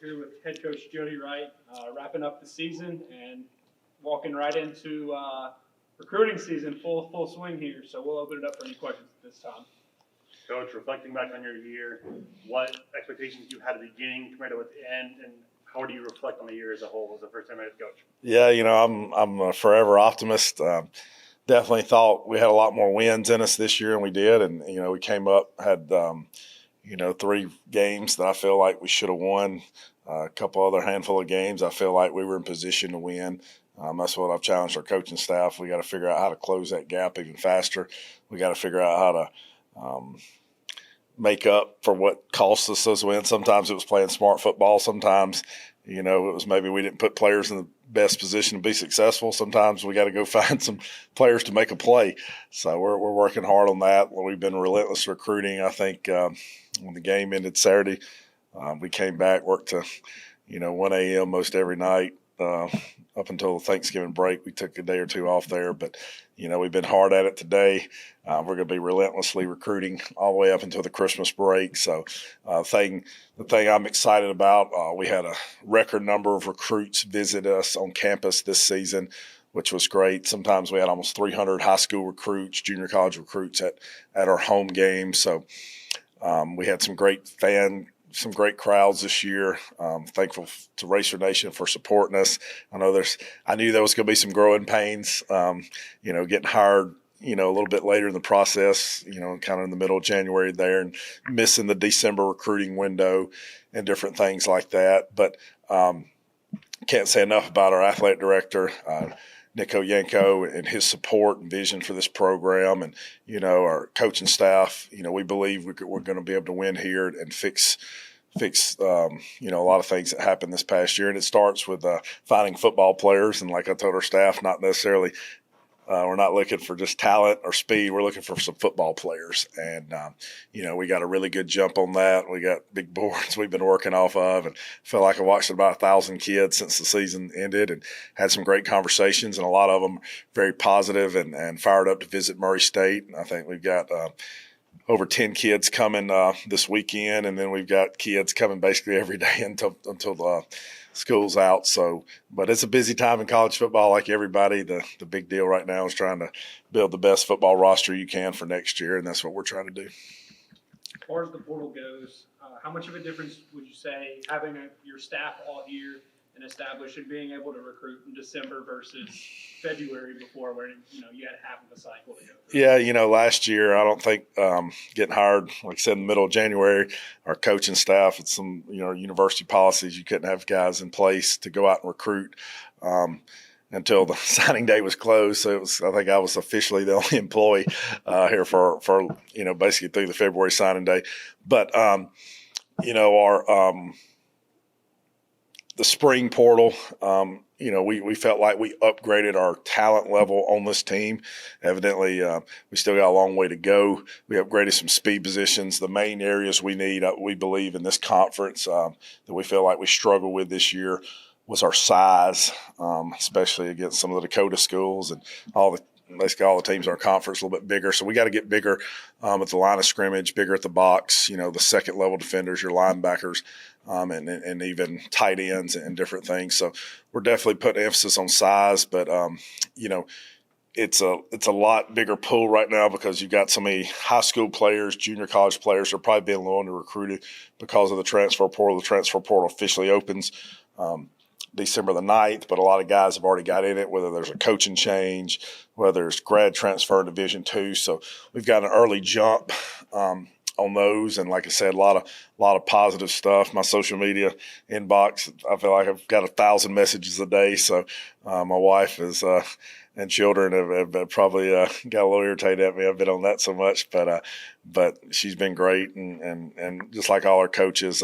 here with head coach Jody Wright, wrapping up the season and walking right into recruiting season, full swing here. So we'll open it up for any questions at this time. Coach, reflecting back on your year, what expectations you had at the beginning compared to at the end, and how do you reflect on the year as a whole as a first-time head coach? Yeah, I'm a forever optimist. Definitely thought we had a lot more wins in us this year, and we did. And we came up, had 3 games that I feel like we should have won. A couple other handful of games I feel like we were in position to win. That's what I've challenged our coaching staff. We got to figure out how to close that gap even faster. We got to figure out how to make up for what cost us those wins. Sometimes it was playing smart football. Sometimes, it was maybe we didn't put players in the best position to be successful. Sometimes we got to go find some players to make a play. So we're working hard on that. We've been relentless recruiting. I think when the game ended Saturday, we came back, worked to 1 a.m. most every night up until the Thanksgiving break. We took a day or two off there, but we've been hard at it today. We're going to be relentlessly recruiting all the way up until the Christmas break. So the thing I'm excited about, we had a record number of recruits visit us on campus this season, which was great. Sometimes we had almost 300 high school recruits, junior college recruits at our home games. So we had some great crowds this year. Thankful to Racer Nation for supporting us. I knew there was going to be some growing pains, getting hired, a little bit later in the process, kind of in the middle of January there, and missing the December recruiting window and different things like that. But can't say enough about our athletic director, Nico Yanko, and his support and vision for this program, and our coaching staff. We believe we're going to be able to win here and fix a lot of things that happened this past year. And it starts with finding football players. And like I told our staff, not necessarily we're not looking for just talent or speed. We're looking for some football players. And, we got a really good jump on that. We got big boards we've been working off of, and feel like I watched about 1,000 kids since the season ended, and had some great conversations, and a lot of them very positive and fired up to visit Murray State. And I think we've got over 10 kids coming this weekend, and then we've got kids coming basically every day until the school's out. So, but it's a busy time in college football, like everybody. The big deal right now is trying to build the best football roster you can for next year, and that's what we're trying to do. As far as the portal goes, how much of a difference would you say having your staff all here and established and being able to recruit in December versus February before, where you had half of a cycle to go through? Yeah, last year I don't think getting hired, like I said, in the middle of January, our coaching staff, it's some university policies, you couldn't have guys in place to go out and recruit until the signing day was closed. So I think I was officially the only employee here for basically through the February signing day. But our the spring portal, we felt like we upgraded our talent level on this team. Evidently, we still got a long way to go. We upgraded some speed positions. The main areas we need, we believe, in this conference that we feel like we struggle with this year was our size, especially against some of the Dakota schools and basically all the teams in our conference a little bit bigger. So we got to get bigger at the line of scrimmage, bigger at the box, the second level defenders, your linebackers, and even tight ends and different things. So we're definitely putting emphasis on size, but it's a lot bigger pool right now because you've got so many high school players, junior college players are probably being low under recruited because of the transfer portal. The transfer portal officially opens December the 9th, but a lot of guys have already got in it, whether there's a coaching change, whether it's grad transfer in Division II. So we've got an early jump on those, and like I said, a lot of positive stuff. My social media inbox, I feel like I've got 1,000 messages a day. So my wife is and children have probably got a little irritated at me. I've been on that so much, but she's been great, and just like all our coaches.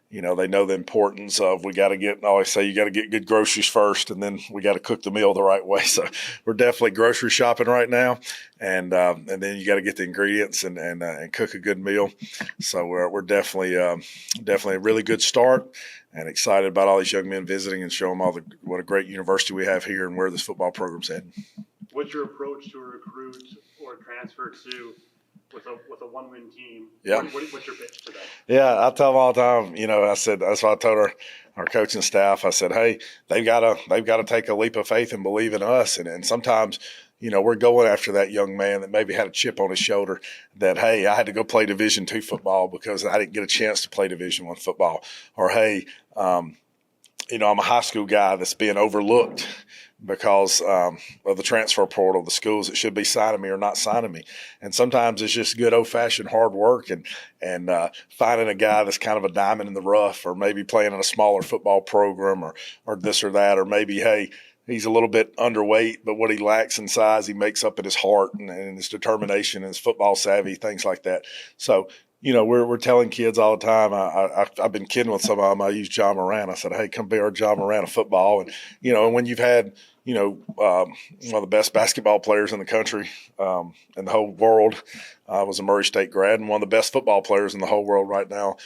They know the importance of I always say you got to get good groceries first, and then we got to cook the meal the right way. So we're definitely grocery shopping right now, and then you got to get the ingredients and cook a good meal. So we're definitely a really good start, and excited about all these young men visiting and show them what a great university we have here and where this football program's heading. What's your approach to a recruit or transfer to with a 1-win team. Yeah. What's your pitch to them? Yeah, I tell them all the time. I said that's what I told our coaching staff. I said, hey, they've got to take a leap of faith and believe in us. And sometimes, we're going after that young man that maybe had a chip on his shoulder. That hey, I had to go play Division II football because I didn't get a chance to play Division I football. Or hey, I'm a high school guy that's being overlooked because of the transfer portal. The schools that should be signing me are not signing me. And sometimes it's just good old-fashioned hard work and finding a guy that's kind of a diamond in the rough, or maybe playing in a smaller football program or this or that, or maybe, hey, he's a little bit underweight, but what he lacks in size, he makes up in his heart and his determination and his football savvy, things like that. So, we're telling kids all the time. I've been kidding with some of them. I use John Moran. I said, hey, come be our John Moran of football. And, and when you've had, one of the best basketball players in the country in the whole world, was a Murray State grad, and one of the best football players in the whole world right now,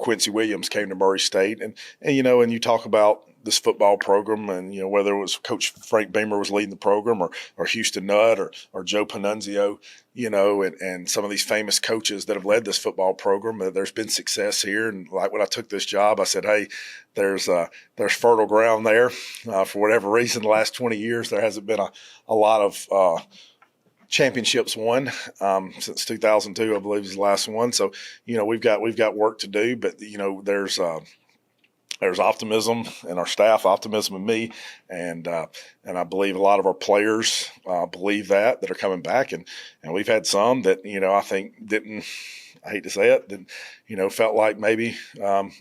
Quincy Williams came to Murray State. And you talk about this football program, and whether it was Coach Frank Beamer was leading the program, or Houston Nutt, or Joe Panunzio, and some of these famous coaches that have led this football program. There's been success here, and like when I took this job, I said, hey, there's fertile ground there. For whatever reason, the last 20 years there hasn't been a lot of championships won since 2002, I believe, is the last one. So we've got work to do, but there's optimism in our staff, optimism in me, and I believe a lot of our players believe that are coming back, and we've had some that I think didn't. I hate to say it, that felt like maybe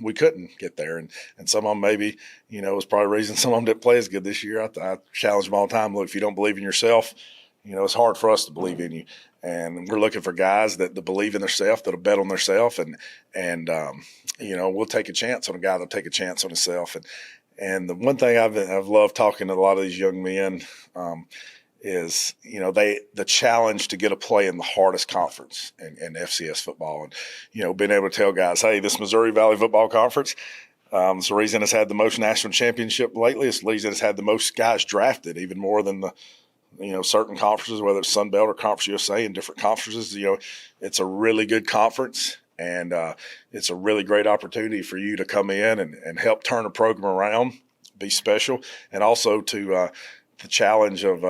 we couldn't get there, and some of them maybe was probably the reason some of them didn't play as good this year. I challenge them all the time. Look, if you don't believe in yourself, it's hard for us to believe in you. And we're looking for guys that believe in themselves, that'll bet on themselves, and we'll take a chance on a guy that'll take a chance on himself. And the one thing I've loved talking to a lot of these young men is the challenge to get a play in the hardest conference in FCS football, and being able to tell guys, hey, this Missouri Valley Football Conference. It's the reason it's had the most national championship lately. It's the reason it's had the most guys drafted, even more than the certain conferences, whether it's Sun Belt or Conference USA and different conferences. It's a really good conference, and it's a really great opportunity for you to come in and help turn a program around, be special, and also to the challenge of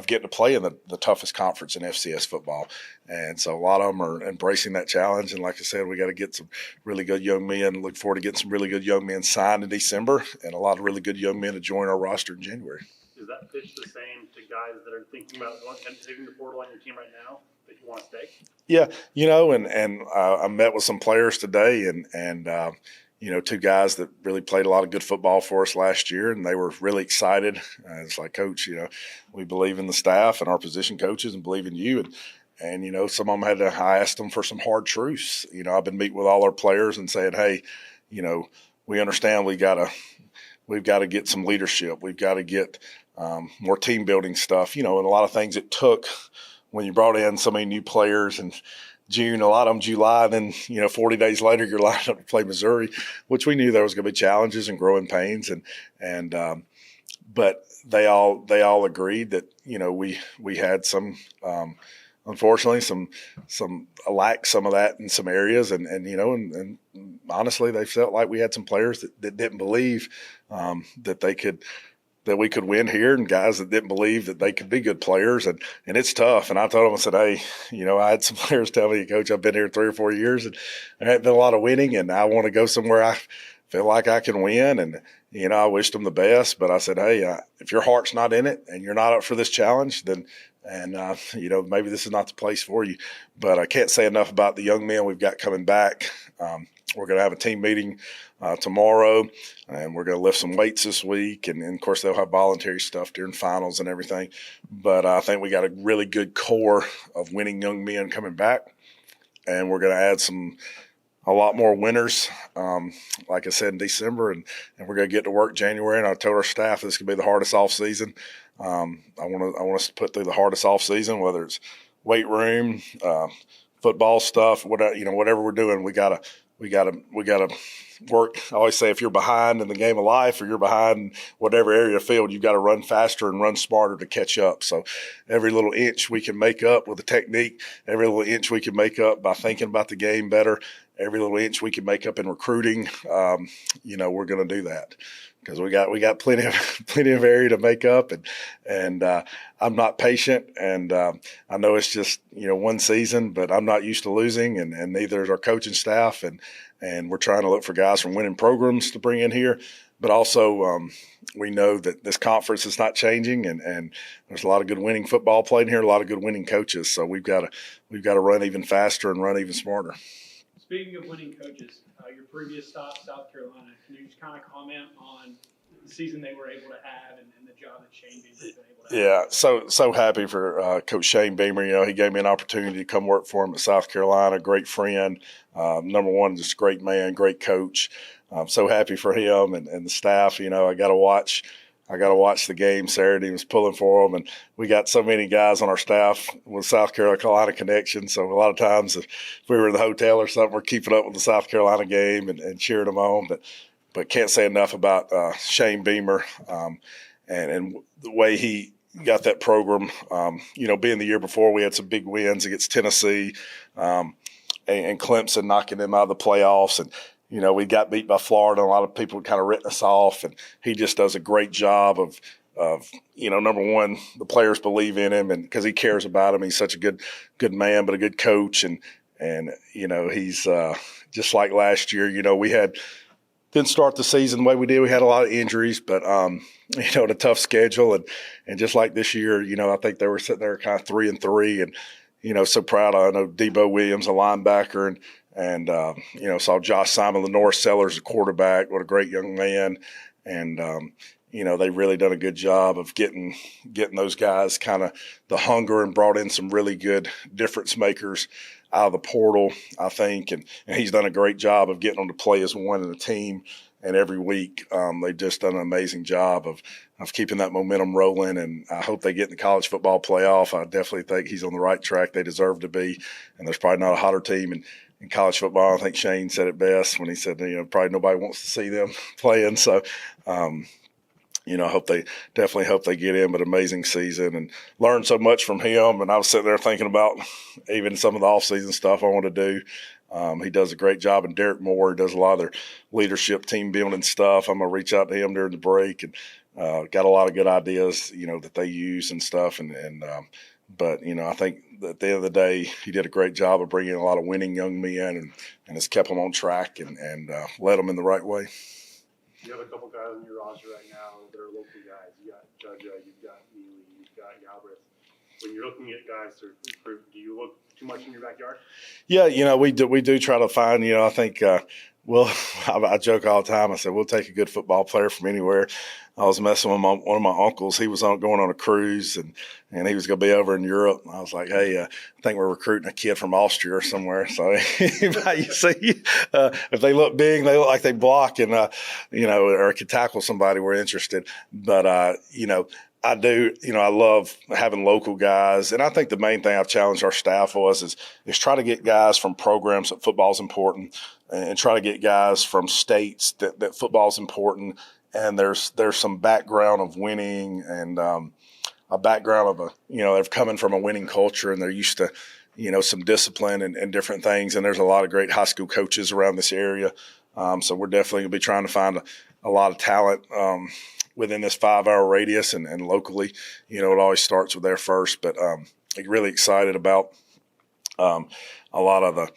getting to play in the toughest conference in FCS football. And so a lot of them are embracing that challenge. And like I said, we got to get some really good young men. Look forward to getting some really good young men signed in December, and a lot of really good young men to join our roster in January. Is that pitch the same to guys that are thinking about entering the portal on your team right now that you want to stay? Yeah, and I met with some players today, and two guys that really played a lot of good football for us last year, and they were really excited. It's like, Coach, we believe in the staff and our position coaches and believe in you. And some of them I asked them for some hard truths. I've been meeting with all our players and saying, hey, we understand we've got to get some leadership. We've got to get more team building stuff, and a lot of things it took when you brought in so many new players in June, a lot of them July, and then 40 days later you're lined up to play Missouri, which we knew there was going to be challenges and growing pains, but they all agreed that we had some unfortunately some lack some of that in some areas, and honestly they felt like we had some players that didn't believe that we could win here, and guys that didn't believe that they could be good players, and it's tough. And I told them, I said, hey, I had some players tell me, Coach, I've been here 3 or 4 years, and there hasn't been a lot of winning, and I want to go somewhere I feel like I can win. And I wished them the best, but I said, hey, if your heart's not in it and you're not up for this challenge, then maybe this is not the place for you. But I can't say enough about the young men we've got coming back. We're going to have a team meeting tomorrow, and we're going to lift some weights this week. And of course, they'll have voluntary stuff during finals and everything. But I think we got a really good core of winning young men coming back, and we're going to add a lot more winners, like I said, in December, and we're going to get to work January. And I told our staff this could be the hardest off season. I want us to put through the hardest off season, whether it's weight room, football stuff, whatever we're doing. We got we gotta work. I always say, if you're behind in the game of life or you're behind in whatever area of the field, you've got to run faster and run smarter to catch up. So every little inch we can make up with the technique, every little inch we can make up by thinking about the game better, every little inch we can make up in recruiting, we're going to do that. Because we got plenty of area to make up, and I'm not patient, and I know it's just one season, but I'm not used to losing, and neither is our coaching staff, and we're trying to look for guys from winning programs to bring in here, but also we know that this conference is not changing, and there's a lot of good winning football played here, a lot of good winning coaches, so we've got to run even faster and run even smarter. Speaking of winning coaches, your previous stop, South Carolina, can you just kind of comment on the season they were able to have and the job that Shane Beamer has been able to have? Yeah, so happy for Coach Shane Beamer. He gave me an opportunity to come work for him at South Carolina. Great friend, number one, just a great man, great coach. I'm so happy for him and the staff. I got to watch the game Saturday. I was pulling for them, and we got so many guys on our staff with South Carolina connection. So a lot of times, if we were in the hotel or something, we're keeping up with the South Carolina game and cheering them on. But can't say enough about Shane Beamer and the way he got that program. Being the year before, we had some big wins against Tennessee and Clemson, knocking them out of the playoffs, and we got beat by Florida, and a lot of people kind of written us off, and he just does a great job of number one, the players believe in him, and because he cares about him. He's such a good man, but a good coach, and he's just like last year. We didn't start the season the way we did. We had a lot of injuries, but and a tough schedule, and just like this year, I think they were sitting there kind of 3-3, and so proud. I know Debo Williams, a linebacker, and saw Josh Simon, Lenore Sellers, a quarterback. What a great young man, and they really done a good job of getting those guys kind of the hunger, and brought in some really good difference makers out of the portal, I think, and he's done a great job of getting them to play as one in a team. And every week, they've just done an amazing job of keeping that momentum rolling. And I hope they get in the college football playoff. I definitely think he's on the right track. They deserve to be. And there's probably not a hotter team in college football. I think Shane said it best when he said, probably nobody wants to see them playing. So, I definitely hope they get in, but amazing season and learned so much from him. And I was sitting there thinking about even some of the off-season stuff I want to do. He does a great job, and Derek Moore does a lot of their leadership, team building stuff. I'm going to reach out to him during the break, and got a lot of good ideas, that they use and stuff. But I think at the end of the day, he did a great job of bringing a lot of winning young men and has kept them on track and led them in the right way. You have a couple guys on your roster right now that are local guys. You got Jody, you've got Neely, you've got Galbraith. When you're looking at guys to recruit, do you look too much in your backyard? Yeah, we do try to find. I think I joke all the time. I said we'll take a good football player from anywhere. I was messing with one of my uncles. He was going on a cruise, and he was going to be over in Europe. I was like, hey, I think we're recruiting a kid from Austria or somewhere. So you see, if they look big, they look like they block, and or can tackle somebody, we're interested. But I do, I love having local guys. And I think the main thing I've challenged our staff is try to get guys from programs that football's important, and try to get guys from states that football's important. And there's some background of winning, and a background of they're coming from a winning culture, and they're used to, some discipline and different things. And there's a lot of great high school coaches around this area. So we're definitely going to be trying to find a lot of talent within this 5-hour radius and locally. It always starts with there first, but really excited about a lot of the,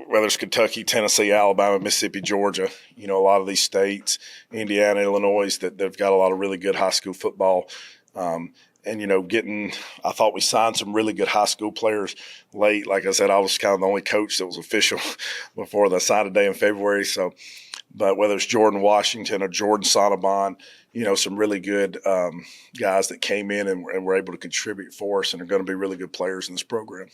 whether it's Kentucky, Tennessee, Alabama, Mississippi, Georgia, a lot of these states, Indiana, Illinois, they've got a lot of really good high school football. I thought we signed some really good high school players late. Like I said, I was kind of the only coach that was official before the signing day in February. So, but whether it's Jordan Washington or Jordan Sonneborn, some really good guys that came in and were able to contribute for us and are going to be really good players in this program.